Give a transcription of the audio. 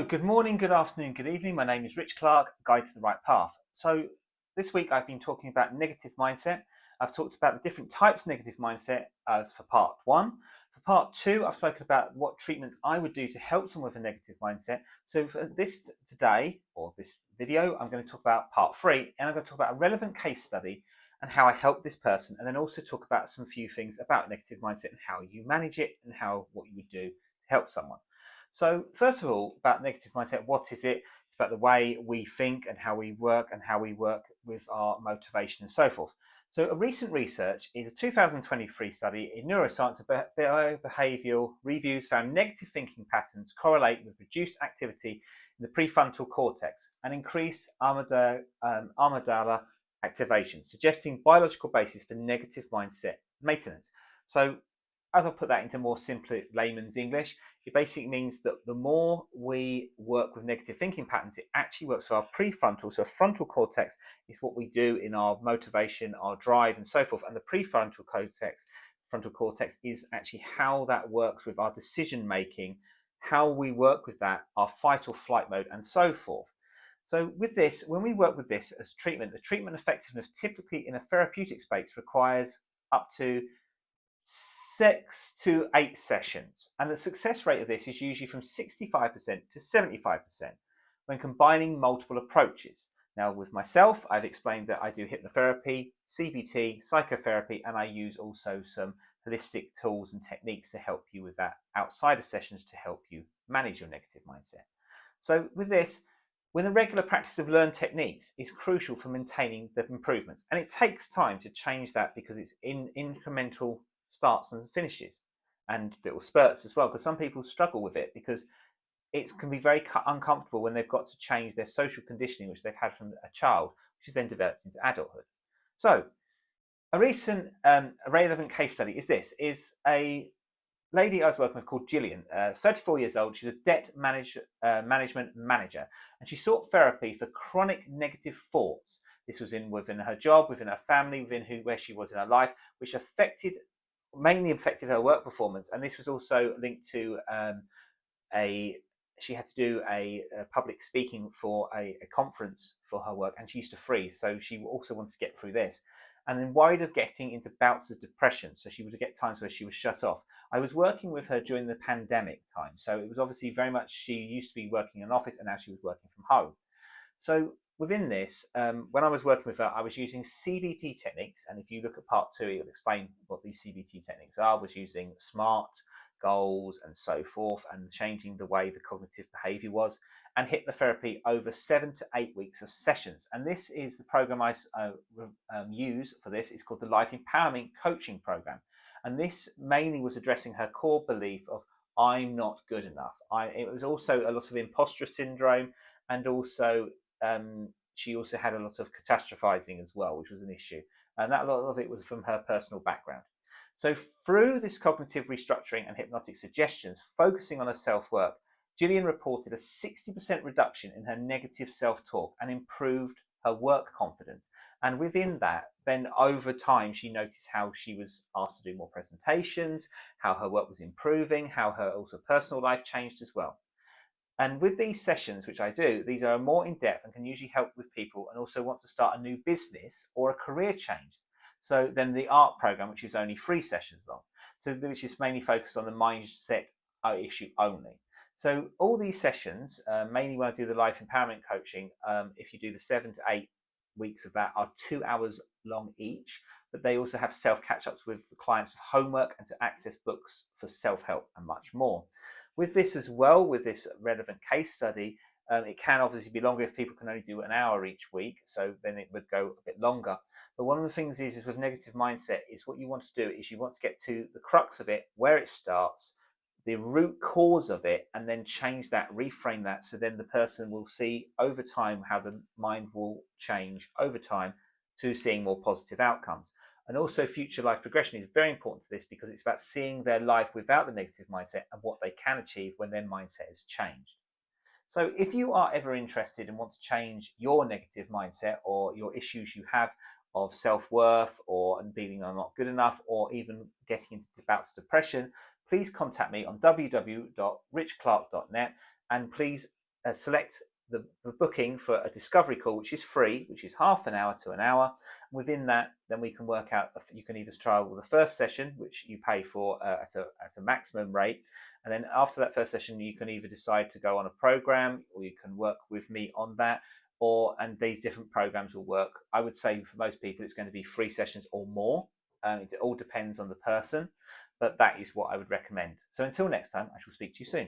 Good morning, good afternoon, good evening. My name is Rich Clark, Guide to the Right Path. So this week I've been talking about negative mindset. I've talked about the different types of negative mindset as for part one. For part two, I've spoken about what treatments I would do to help someone with a negative mindset. So for this today, or this video, I'm going to talk about part three, and I'm going to talk about a relevant case study and how I helped this person, and then also talk about some few things about negative mindset and how you manage it and what you would do to help someone. So first of all, about negative mindset, what is it? It's about the way we think and how we work with our motivation and so forth. So a recent research is a 2023 study in Neuroscience Biobehavioral Reviews found negative thinking patterns correlate with reduced activity in the prefrontal cortex and increased amygdala activation, suggesting biological basis for negative mindset maintenance. So as I'll put that into more simple layman's English, it basically means that the more we work with negative thinking patterns, it actually works for our prefrontal. So frontal cortex is what we do in our motivation, our drive, and so forth. And the frontal cortex is actually how that works with our decision making, how we work with that, our fight or flight mode, and so forth. So with this, when we work with this as treatment, the treatment effectiveness typically in a therapeutic space requires up to 6 to 8 sessions, and the success rate of this is usually from 65% to 75% when combining multiple approaches. Now with myself, I've explained that I do hypnotherapy, CBT, psychotherapy, and I use also some holistic tools and techniques to help you with that outside of sessions to help you manage your negative mindset. So with this, when the regular practice of learned techniques is crucial for maintaining the improvements, and it takes time to change that because it's in incremental starts and finishes and little spurts as well, because some people struggle with it because it can be very uncomfortable when they've got to change their social conditioning which they've had from a child, which is then developed into adulthood. So a recent relevant case study is a lady I was working with called Gillian, 34 years old. She's a debt management manager, and she sought therapy for chronic negative thoughts. This was within her job, within her family, where she was in her life, which mainly affected her work performance. And this was also linked to she had to do a public speaking for a conference for her work, and she used to freeze. So she also wanted to get through this. And then worried of getting into bouts of depression. So she would get times where she was shut off. I was working with her during the pandemic time. So it was obviously very much, she used to be working in an office and now she was working from home. So within this, when I was working with her, I was using CBT techniques. And if you look at part two, it will explain what these CBT techniques are. I was using SMART, goals, and so forth, and changing the way the cognitive behavior was, and hypnotherapy over 7 to 8 weeks of sessions. And this is the program I use for this. It's called the Life Empowerment Coaching Program. And this mainly was addressing her core belief of I'm not good enough. It was also a lot of imposter syndrome, and also she also had a lot of catastrophizing as well, which was an issue. And that a lot of it was from her personal background. So through this cognitive restructuring and hypnotic suggestions, focusing on her self-work, Gillian reported a 60% reduction in her negative self-talk and improved her work confidence. And within that, then over time, she noticed how she was asked to do more presentations, how her work was improving, how her also personal life changed as well. And with these sessions, which I do, these are more in-depth and can usually help with people and also want to start a new business or a career change. So then the art program, which is only 3 sessions long, so which is mainly focused on the mindset issue only. So all these sessions, mainly when I do the life empowerment coaching, if you do the 7 to 8 weeks of that, are 2 hours long each, but they also have self catch-ups with the clients with homework and to access books for self-help and much more. With this as well, with this relevant case study, it can obviously be longer if people can only do an hour each week, so then it would go a bit longer. But one of the things is with negative mindset is what you want to do is you want to get to the crux of it, where it starts, the root cause of it, and then change that, reframe that, so then the person will see over time how the mind will change over time to seeing more positive outcomes. And also future life progression is very important to this because it's about seeing their life without the negative mindset and what they can achieve when their mindset is changed. So if you are ever interested and want to change your negative mindset or your issues you have of self-worth or feeling I'm not good enough or even getting into bouts of depression, please contact me on www.richclark.net, and please select the booking for a discovery call, which is free, which is half an hour to an hour. Within that, then we can work out, you can either trial the first session, which you pay for at a maximum rate. And then after that first session, you can either decide to go on a program, or you can work with me on that, and these different programs will work. I would say for most people, it's going to be 3 sessions or more. It all depends on the person, but that is what I would recommend. So until next time, I shall speak to you soon.